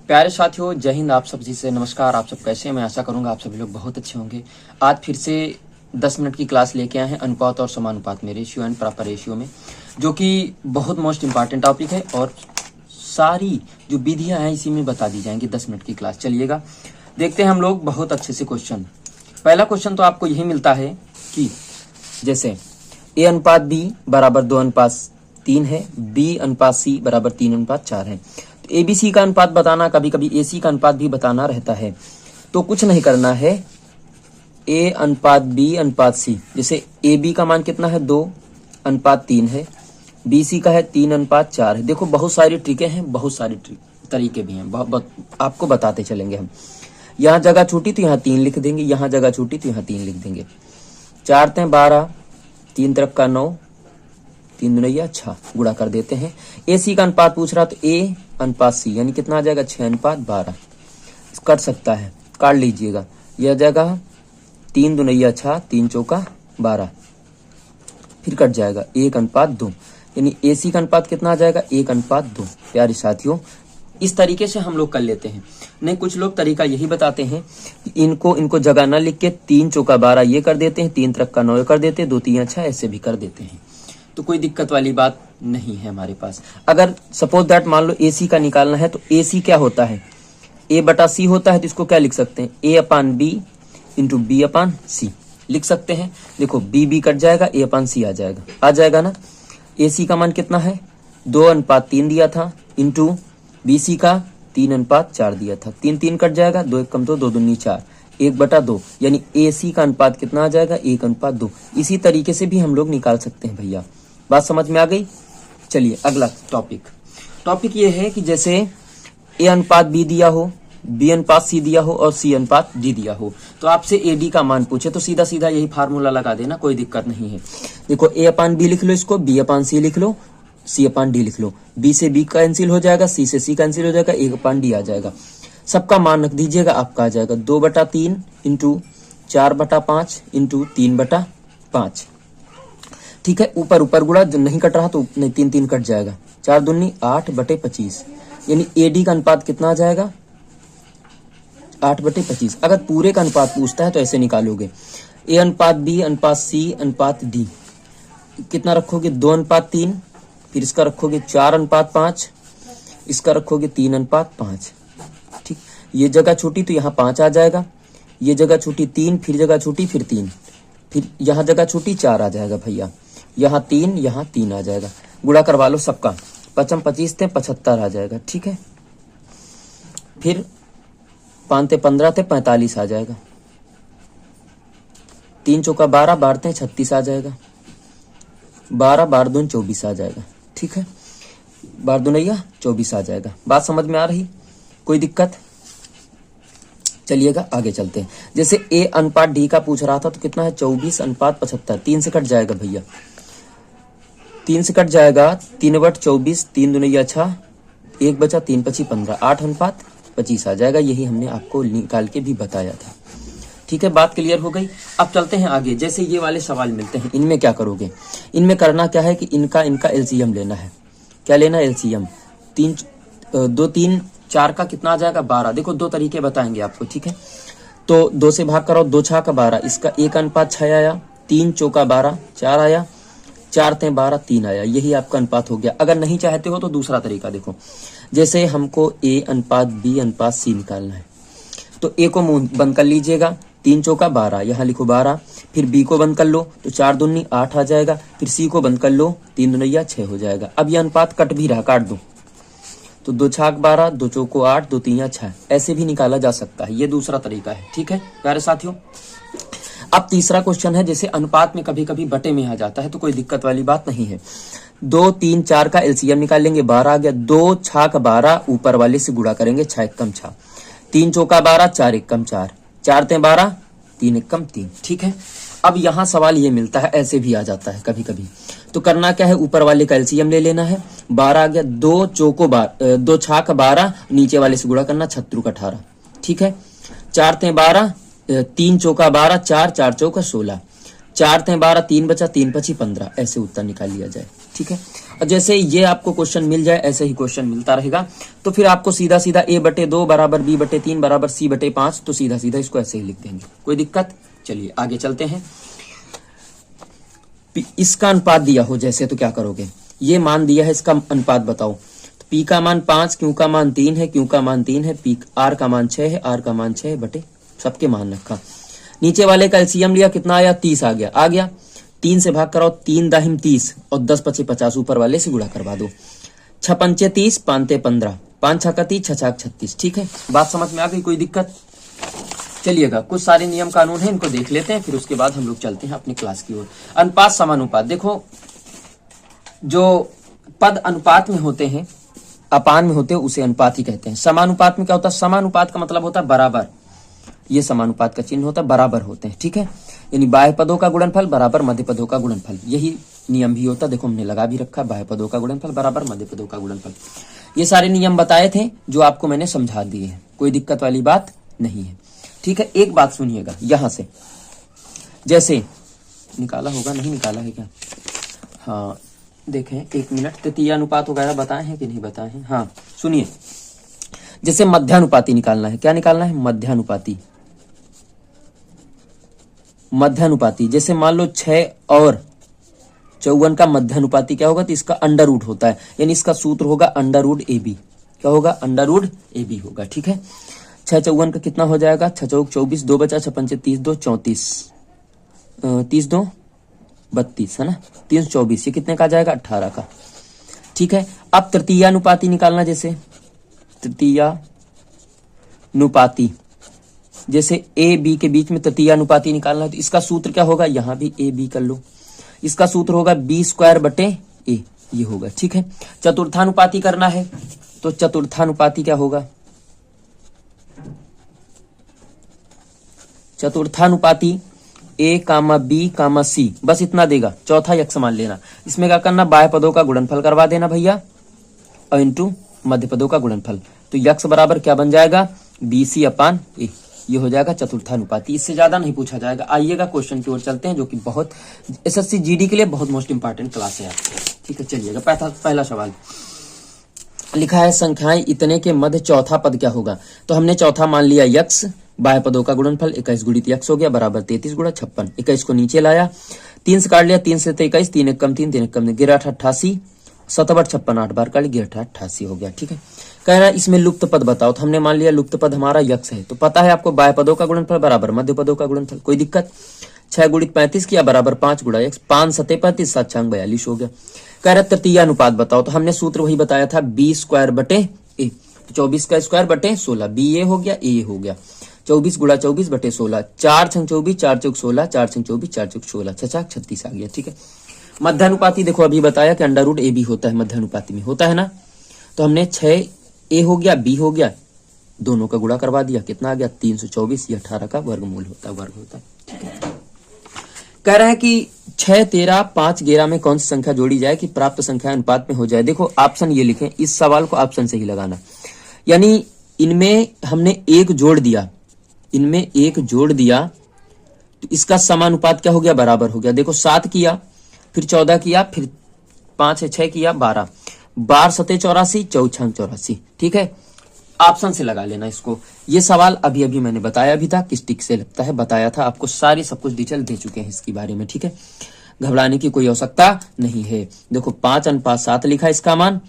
प्यारे साथियों, जय हिंद। आप सभी से नमस्कार। आप सब कैसे हैं? मैं आशा करूंगा आप सभी लोग बहुत अच्छे होंगे। आज फिर से 10 मिनट की क्लास लेके आए हैं अनुपात और समानुपात में, रेशियो एंड प्रॉपर रेशियो में, जो कि बहुत मोस्ट इंपॉर्टेंट टॉपिक है और सारी जो विधियां हैं इसी में बता दी जाएंगी। 10 मिनट की क्लास चलिएगा, देखते हैं हम लोग बहुत अच्छे से क्वेश्चन। पहला क्वेश्चन तो आपको यही मिलता है कि जैसे ए अनुपात बी बराबर 2:3 है, बी अनुपात सी बराबर 3:4 है। तो एबीसी का अनुपात बताना, कभी कभी एसी का अनुपात भी बताना रहता है। तो कुछ नहीं करना है, ए अनुपात बी अनुपात सी, जैसे ए बी का मान कितना है 2:3 है, बी सी का है 3:4 है। देखो बहुत सारी ट्रिकें हैं, बहुत सारी तरीके भी हैं, आपको बताते चलेंगे हम। यहाँ जगह छूटी तो यहाँ 3 लिख देंगे, यहाँ जगह छूटी तो यहाँ 3 लिख देंगे। 4×12, 3 तरफ का 9, 3 दूनी 6, गुणा कर देते हैं। ए सी का अनुपात पूछ रहा, तो ए अनुपात सी यानी कितना आ जाएगा 6:12। कट सकता है, काट लीजिएगा। यह जगह 3 दूनी 6, 3 चौका 12, फिर कट जाएगा 1:2, यानी ए सी का अनुपात कितना आ जाएगा 1:2। प्यारे साथियों, इस तरीके से हम लोग कर लेते हैं। नहीं, कुछ लोग तरीका यही बताते हैं, इनको जगह ना लिख के 3 चौका 12 ये कर देते हैं, 3 तरफ का 9 कर देते हैं, 2 3 6 ऐसे भी कर देते हैं। तो कोई दिक्कत वाली बात नहीं है हमारे पास। अगर सपोज दैट मान लो एसी का निकालना है, तो एसी क्या होता है, ए बटा सी होता है। तो इसको क्या लिख सकते हैं, ए अपान बी इंटू बी अपान सी लिख सकते हैं। देखो बी बी कट जाएगा, ए अपान सी आ जाएगा ना। एसी का मान कितना है 2:3 दिया था, इंटू बी सी का 3:4 दिया था। 3 3 कट जाएगा, 2 1 कम 2, 2 दूनी 4, 1/2, यानी एसी का अनुपात कितना आ जाएगा 1:2। इसी तरीके से भी हम लोग निकाल सकते हैं भैया। बात समझ में आ गई? चलिए अगला टॉपिक ये है कि जैसे ए अनुपात बी दिया हो, बी अनुपात सी दिया हो और सी अनुपात डी दिया हो, तो आपसे ए डी का मान पूछे तो सीधा सीधा यही फार्मूला लगा देना, कोई दिक्कत नहीं है। देखो ए अपान बी लिख लो, इसको बी अपान सी लिख लो, सी अपान डी लिख लो। बी से बी कैंसिल हो जाएगा, सी से सी कैंसिल हो जाएगा, ए अपान डी आ जाएगा। सबका मान रख दीजिएगा, आपका आ जाएगा 2/3 इंटू 4/5 इंटू 3/5। ठीक है, ऊपर ऊपर गुणा, जो नहीं कट रहा तो नहीं 3 3 कट जाएगा, 4 दूनी 8/25, यानी एडी का अनुपात कितना आ जाएगा 8/25। अगर पूरे का अनुपात पूछता है तो ऐसे निकालोगे, ए अनुपात बी अनुपात सी अनुपात डी कितना रखोगे 2:3, फिर इसका रखोगे 4:5, इसका रखोगे 3:5। ठीक, ये जगह छूटी तो यहाँ 5 आ जाएगा, ये जगह छूटी 3, फिर जगह छूटी फिर 3, फिर यहाँ जगह छूटी 4 आ जाएगा भैया, यहाँ 3 आ जाएगा। गुणा करवा लो सबका, 5 25 थे 75 आ जाएगा। ठीक है, फिर 5 थे 15 थे 45 आ जाएगा, 3 चौका 12 बारते 36 आ जाएगा, 12 12 दून 24 आ जाएगा। ठीक है, 12 दूनैया 24 आ जाएगा। बात समझ में आ रही? कोई दिक्कत? चलिएगा आगे चलते हैं। जैसे ए अनुपात डी का पूछ रहा था, तो कितना है 24:75, 3 से कट जाएगा भैया, 3 से कट जाएगा, 3/24, 3 दूनी 6, 1 बचा 3 × 5 = 15, 8:25 आ जाएगा। यही हमने आपको निकाल के भी बताया था। ठीक है, बात क्लियर हो गई। अब चलते हैं आगे। जैसे ये वाले सवाल मिलते हैं, इनमें क्या करोगे, इनमें करना क्या है कि इनका एलसीएम लेना है। क्या लेना है? एलसीएम। 2 3 4 का कितना आ जाएगा 12। देखो 2 तरीके बताएंगे आपको। ठीक है, तो 2 से भाग करो, 2 6 का 12, इसका 1:6 आया, 3 चौका 12 4 आया, 4 थे 12 3 आया, यही आपका अनुपात हो गया। अगर नहीं चाहते हो तो दूसरा तरीका देखो, जैसे हमको ए अनुपात बी अनुपात सी निकालना है, तो ए को मुंह बंद कर लीजिएगा, 3 चौका 12, यहाँ लिखो 12, फिर बी को बंद कर लो तो 4 दूनी 8 आ जाएगा, फिर सी को बंद कर लो 3 दूनी 6 हो जाएगा। अब यह अनुपात कट भी रहा, काट दो तो 2 छाक 12, 2 चौको 8, 2 3 6, ऐसे भी निकाला जा सकता है। ये दूसरा तरीका है। ठीक है प्यारे साथियों, अब तीसरा क्वेश्चन है, जैसे अनुपात में कभी कभी बटे में आ जाता है, तो कोई दिक्कत वाली बात नहीं है। 2 3 4 का एलसीएम निकाल लेंगे, 12 आ गया, 2 छाक 12 ऊपर वाले से गुणा करेंगे, 6 एकम 6, 3 चौका 12, 4 एकम 4, 4 थे 12, 3 एकम 3। ठीक है, अब यहाँ सवाल ये मिलता है, ऐसे भी आ जाता है कभी कभी, तो करना क्या है, ऊपर वाले का एलसीएम ले लेना है। 12 आ गया, 2 चौको 12, 2 छाक 12, नीचे वाले से गुणा करना, 6 18। ठीक है, 4 थे 12, 3 चौका 12, 4 4 चौका 16, 4 थे 12, 3 बचा, 3 × 5 = 15, ऐसे उत्तर निकाल लिया जाए। ठीक है, और जैसे ये आपको क्वेश्चन मिल जाए ऐसे ही क्वेश्चन मिलता रहेगा, तो फिर आपको सीधा सीधा a/2 बराबर b/3 बराबर c/5, तो सीधा सीधा इसको ऐसे ही लिख देंगे, कोई दिक्कत। चलिए आगे चलते हैं। इसका अनुपात दिया हो जैसे, तो क्या करोगे, ये मान दिया है, इसका अनुपात बताओ। तो p का मान 5, q का मान 3 है, q का मान 3 है, r का मान 6 है, r का मान 6 है बटे सबके मान रखा। नीचे वाले का एलसीएम लिया, कितना आया, 30 आ गया। 3 से भाग कराओ, 3 दाहिम 30 और 10 पचे 50, ऊपर वाले से गुणा करवा दो। 6 पंचे 30, 5 15, 5 छक्का 30, 6 छक्का 36। ठीक है, बात समझ में आ गई, कोई दिक्कत। चलिएगा, कुछ सारे नियम कानून है, इनको देख लेते हैं, फिर उसके बाद हम लोग चलते हैं अपनी क्लास की ओर। अनुपात समानुपात, देखो जो पद अनुपात में होते हैं, अपान में होते हैं, उसे अनुपात ही कहते हैं। समानुपात में क्या होता है, समानुपात का मतलब होता है बराबर, ये समानुपात का चिन्ह होता है, बराबर होते हैं। ठीक है, यानी बाह्य पदों का गुणनफल बराबर मध्य पदों का गुणनफल, यही नियम भी होता है। देखो हमने लगा भी रखा, बाह्य पदों का गुणनफल बराबर मध्य पदों का गुणनफल। ये सारे नियम बताए थे जो आपको मैंने समझा दिए हैं, कोई दिक्कत वाली बात नहीं है। ठीक है, एक बात सुनिएगा, यहां से जैसे निकाला होगा, नहीं निकाला है क्या, हाँ देखें 1 मिनट, तृतीय अनुपात वगैरह बताए हैं कि नहीं बताए हैं। हाँ सुनिए, जैसे मध्यानुपाती निकालना है, क्या निकालना है, मध्यानुपाती। मध्यानुपाती जैसे मान लो 6 और 54 का मध्यानुपाती क्या होगा, तो इसका अंडर रूट होता है, यानी इसका सूत्र होगा अंडर रूट AB। क्या होगा, अंडर रूट AB होगा। ठीक है, 6 54 का कितना हो जाएगा, 6 चौक 24, 2 बचा 6 पंचे 30, 2 34, 30 2 32 है ना, 324, ये कितने का आ जाएगा, 18 का। ठीक है, अब तृतीयानुपाती निकालना, जैसे तृतीयानुपाती, जैसे ए बी के बीच में तृतीयानुपाती निकालना है, तो इसका सूत्र क्या होगा, यहां भी ए बी कर लो, इसका सूत्र होगा b² बटे a, ये होगा। ठीक है, चतुर्थानुपाती करना है, तो चतुर्थानुपाती क्या होगा, चतुर्थानुपाती a, b, c, बस इतना देगा, चौथा यक्ष मान लेना। इसमें क्या करना, बाह्य पदों का गुणनफल करवा देना भैया, और इंटू मध्य पदों का गुणनफल, तो यक्ष बराबर क्या बन जाएगा, BC/A, ये हो जाएगा चतुर्थानुपाती। इससे ज्यादा नहीं पूछा जाएगा। आइएगा क्वेश्चन की ओर चलते हैं, जो कि बहुत SSC GD के लिए बहुत मोस्ट इंपॉर्टेंट क्लास है आपकी। ठीक है, चलिएगा, पहला सवाल लिखा है, संख्याएं इतने के मध्य चौथा पद क्या होगा। तो हमने चौथा मान लिया यक्ष, बाह्य पदों का गुणनफल 21 गुणित यक्ष हो गया बराबर 33 गुणा 56। 21 को नीचे लाया, 3 से काट लिया, 3 से 21, 3 एक कम 3, 3 एक कम 11 88, 7 8 56, 8 बार काट लिया, 88 हो गया। ठीक है, कह रहा है इसमें लुप्त पद बताओ, तो हमने मान लिया लुप्त पद हमारा यक्ष है, तो पता है आपको बाह्य पदों का गुणनफल बराबर मध्य पदों का गुणनफल, कोई दिक्कत। 6 गुणित 35 किया बराबर 5 गुणा यक्ष, 5 7 35, 7 6 42 हो गया। कह रहा तृतीय अनुपात बताओ, तो हमने सूत्र वही बताया था, b² बटे a, तो 24 का स्क्वायर बटे 16, ba हो गया, a हो गया, 24 गुणा 24 बटे 16, 4 6 24, 4 चौक 16, 4 6 24, 4 चौक 16, 6 36 आ गया। ठीक है, मध्यानुपाती देखो अभी बताया कि अंडर रूट AB होता है, मध्यानुपाती में होता है ना, तो हमने 6a हो गया, b हो गया, दोनों का गुणा करवा दिया, कितना आ गया 324, ये 18 का वर्गमूल होता है, वर्ग होता है। ठीक है, कह रहा है कि 6 13 5 11 में कौन सी संख्या जोड़ी जाए कि प्राप्त संख्या अनुपात में हो जाए। देखो ऑप्शन ये लिखें, इस सवाल को ऑप्शन से ही लगाना, यानी इनमें हमने एक जोड़ दिया, इनमें एक जोड़ दिया, तो इसका समानुपात क्या हो गया, बराबर हो गया। देखो 7 किया, फिर 14 किया, फिर 5 है 6 किया 12, 12 7 84, 4 6 84। ठीक है, ऑप्शन से लगा लेना इसको। ये सवाल अभी अभी मैंने बताया भी था, किस टिक से लगता है, बताया था आपको, सारी सब कुछ डिटेल दे चुके हैं इसके बारे में। ठीक है, घबराने की कोई आवश्यकता नहीं है। देखो 5:7 लिखा इसका मान,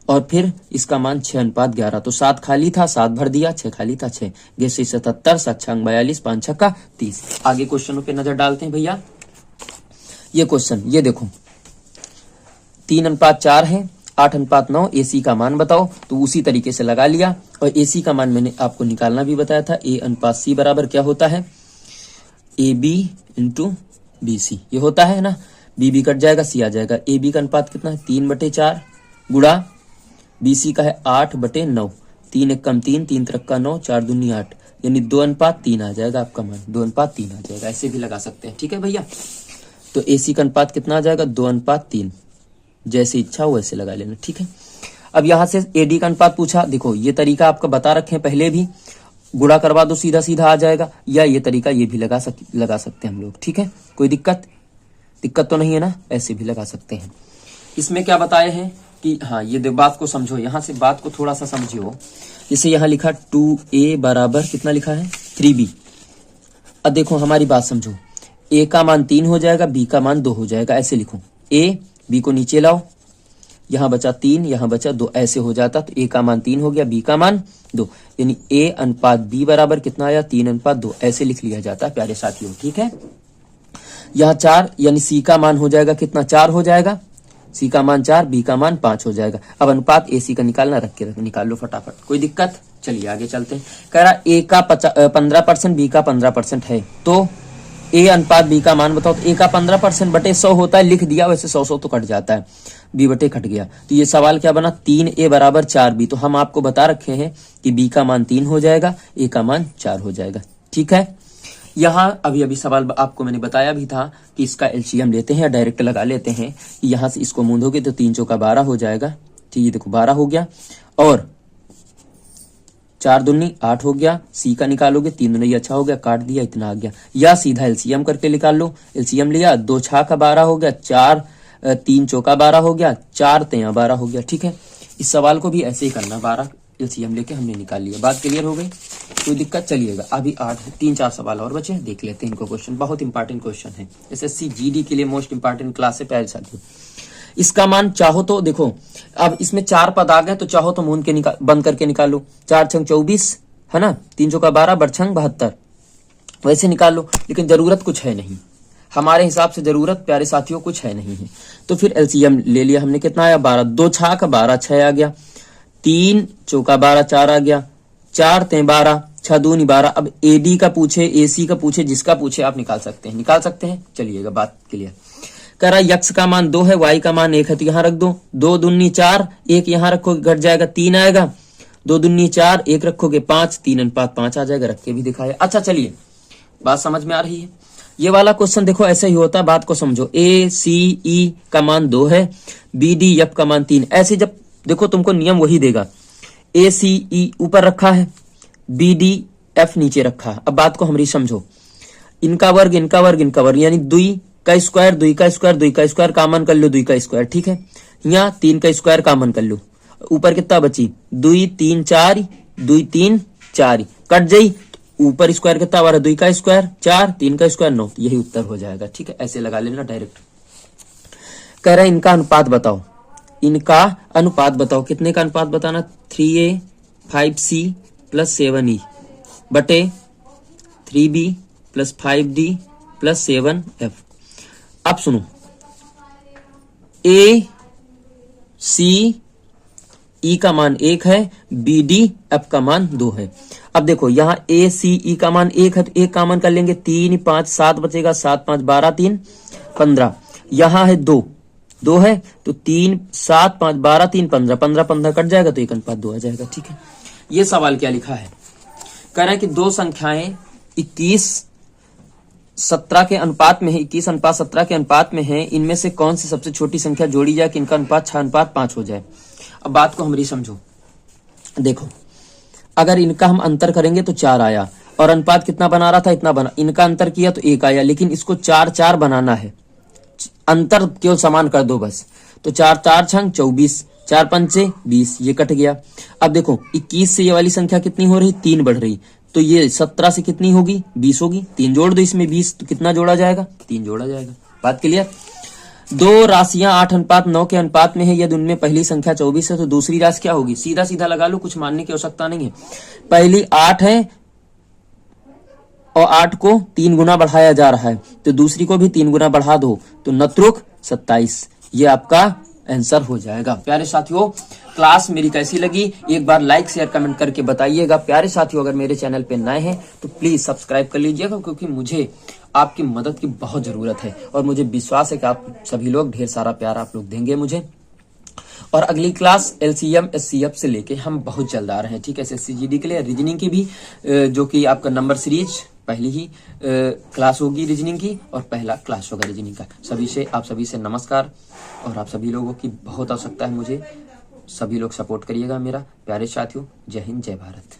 और फिर इसका मान 6:11, तो 7 खाली था, 7 भर दिया, 6 खाली था 6, 77, 7 6 42, 5 6 30। आगे क्वेश्चनों पे नजर डालते हैं भैया। ये क्वेश्चन ये देखो, 3:4 है, 8:9, AC का मान बताओ, तो उसी तरीके से लगा लिया। और AC का मान मैंने आपको निकालना भी बताया था, A/C बराबर क्या होता है, AB × BC, ये होता है ना, BB कट जाएगा, C आ जाएगा। AB का अनुपात कितना है, 3/4 गुणा BC का है 8/9, 3 एक कम 3, 3 3 9, 4 दूनी 8, यानी 2:3 आ जाएगा आपका मान, 2:3 आ जाएगा, ऐसे भी लगा सकते हैं। ठीक है भैया, तो AC का अनुपात कितना आ जाएगा, 2:3, जैसे इच्छा हो वैसे लगा लेना। ठीक है, अब यहां से AD का अनुपात पूछा, देखो ये तरीका आपका बता रखे हैं पहले भी, गुणा करवा दो सीधा सीधा आ जाएगा, या ये तरीका ये भी लगा सकते हैं हम लोग। ठीक है, कोई दिक्कत तो नहीं है ना, ऐसे भी लगा सकते हैं। इसमें क्या बताए हैं कि हाँ ये बात को समझो, यहाँ से बात को थोड़ा सा समझियो। जैसे यहाँ लिखा 2a बराबर कितना लिखा है 3b। अब देखो हमारी बात समझो, a का मान 3 हो जाएगा, b का मान 2 हो जाएगा, ऐसे लिखो। a b को नीचे लाओ, यहाँ बचा 3, यहाँ बचा 2, ऐसे हो जाता। तो a का मान 3 हो गया, b का मान 2, यानी a अनुपात b बराबर कितना आया 3:2, ऐसे लिख लिया जाता है प्यारे साथियों। ठीक है, यहाँ 4 यानी c का मान हो जाएगा कितना 4 हो जाएगा, c का मान 4, b का मान 5 हो जाएगा। अब अनुपात ac का निकालना, रख के निकाल लो फटाफट, कोई दिक्कत। चलिए आगे चलते हैं। कह रहा a का 15%, b का 15% है, तो a अनुपात b का मान बताओ। तो a का 15% बटे 100 होता है, लिख दिया, वैसे 100 तो कट जाता है, b बटे कट गया। तो ये सवाल क्या बना 3a बराबर 4b। तो हम आपको बता रखे हैं कि b का मान 3 हो जाएगा, a का मान 4 हो जाएगा। ठीक है, यहाँ अभी अभी सवाल आपको मैंने बताया भी था कि इसका एलसीएम लेते हैं या डायरेक्ट लगा लेते हैं। यहाँ से इसको मूंदोगे तो 3 चौका 12 हो जाएगा। ठीक है, देखो 12 हो गया, और 4 दूनी 8 हो गया, सी का निकालोगे 3 दूनी अच्छा हो गया, काट दिया, इतना आ गया। या सीधा एलसीएम करके निकाल लो, एलसीएम लिया, 2 छा का 12 हो गया, 4 3 चौका 12 हो गया, 4 तेया 12 हो गया। ठीक है, इस सवाल को भी ऐसे ही करना, 12 एलसीएम लेके हमने निकाल लिया। बात क्लियर हो गई, कोई दिक्कत। चलिएगा अभी 3-4 सवाल और बचे, देख लेते हैं इनको। क्वेश्चन बहुत इंपॉर्टेंट क्वेश्चन है, एसएससी जीडी के लिए मोस्ट इंपॉर्टेंट क्लास है प्यारे साथियों। इसका मान चाहो तो देखो, अब इसमें 4 पद आ गए, तो चाहो तो मूंद के बंद करके निकालो। 4 छंग 24 है ना, 3 चौका 12, बरछंग 72, वैसे निकाल लो। लेकिन जरूरत कुछ है नहीं, हमारे हिसाब से जरूरत प्यारे साथियों कुछ है नहीं है। तो फिर एलसीएम ले लिया हमने, कितना आया 12, 2 छा का 12 6 आ गया, 3 चौका 12 4 आ गया, 4 तें 12, 6 दूनी 12। अब एडी का पूछे, एसी का पूछे, जिसका पूछे आप निकाल सकते हैं, निकाल सकते हैं। चलिएगा बात क्लियर। कह रहा यक्स का मान 2 है, वाई का मान 1 है, तो यहाँ रख दो। 2 दूनी 4, 1 यहाँ रखोगे घट जाएगा, 3 आएगा। 2 दूनी 4, 1 रखोगे 5, 3:5 आ जाएगा, रख के भी दिखाया। अच्छा चलिए, बात समझ में आ रही है। ये वाला क्वेश्चन देखो ऐसे ही होता है, बात को समझो। ए सी ई का मान 2 है, बी डी एफ का मान 3। ऐसे जब देखो तुमको नियम वही देगा, ए सी ई ऊपर रखा है, बी डी एफ नीचे रखा है। अब बात को हमारी समझो, इनका वर्ग इनका वर्ग इनका वर्ग, यानी 2 का स्क्वायर 2 का स्क्वायर 2 का स्क्वायर कॉमन कर लो, 2 का स्क्वायर। ठीक है, यहाँ 3 का स्क्वायर कॉमन कर लो, ऊपर कितना बची 2 3 4, 2 3 4 कट जाई, ऊपर स्क्वायर कितना आ रहा है 2 का स्क्वायर 4, 3 का स्क्वायर 9, यही उत्तर हो जाएगा। ठीक है, ऐसे लगा लेना डायरेक्ट। कह रहा है इनका अनुपात बताओ, इनका अनुपात बताओ। कितने का अनुपात बताना, 3a 5c प्लस 7e बटे 3b plus 5d plus 7f। अब सुनो, ए सी ई का मान 1 है, बी डी एफ का मान 2 है। अब देखो यहाँ ए सी ई का मान 1 है, तो 1 कॉमन कर लेंगे, 3 5 7 बचेगा, 7 5 12 3 15। यहाँ है 2 है, तो 3 7 5 12 3 15, 15 15 कट जाएगा, तो 1:2 आ जाएगा। ठीक है, ये सवाल क्या लिखा है, कह रहा है कि दो संख्याएं 21 17 के अनुपात में है, 21:17 के अनुपात में है, इनमें से कौन सी सबसे छोटी संख्या जोड़ी जाए कि इनका अनुपात 6:5 हो जाए। अब बात को हमारी समझो, देखो अगर इनका हम अंतर करेंगे तो 4 आया, और अनुपात कितना बना रहा था, इतना बना, इनका अंतर किया तो 1 आया, लेकिन इसको 4 बनाना है, अंतर केवल समान कर दो बस। तो 4 4 छंग 24, 4 पंचे 20, ये कट गया। अब देखो 21 से ये वाली संख्या कितनी हो रही, 3 बढ़ रही, तो ये 17 से कितनी होगी 20 होगी, 3 जोड़ दो इसमें 20, तो कितना जोड़ा जाएगा 3 जोड़ा जाएगा। बात क्लियर। दो राशियां 8:9 के अनुपात में है, यदि उनमें पहली संख्या 24 है तो दूसरी राशि क्या होगी, सीधा सीधा लगा लो, कुछ मानने की आवश्यकता नहीं है। पहली 8 है और 8 को 3 गुना बढ़ाया जा रहा है, तो दूसरी को भी 3 गुना बढ़ा दो, तो नत्रुक 27, ये आपका आंसर हो जाएगा। प्यारे साथियों, क्लास मेरी कैसी लगी एक बार लाइक शेयर कमेंट करके बताइएगा। प्यारे साथियों, अगर मेरे चैनल पे नए हैं तो प्लीज सब्सक्राइब कर लीजिएगा, क्योंकि मुझे आपकी मदद की बहुत जरूरत है, और मुझे विश्वास है कि आप सभी लोग ढेर सारा प्यार आप लोग देंगे मुझे। और अगली क्लास एलसीएम एससीएफ से लेके हम बहुत जल्द आ रहे हैं। ठीक है, एसएससी जीडी के लिए रीजनिंग की भी जो कि आपका नंबर सीरीज पहली ही क्लास होगी रीजनिंग की, और पहला क्लास होगा रीजनिंग का। आप सभी से नमस्कार, और आप सभी लोगों की बहुत आवश्यकता है मुझे, सभी लोग सपोर्ट करिएगा मेरा। प्यारे साथियों, जय हिंद जय भारत।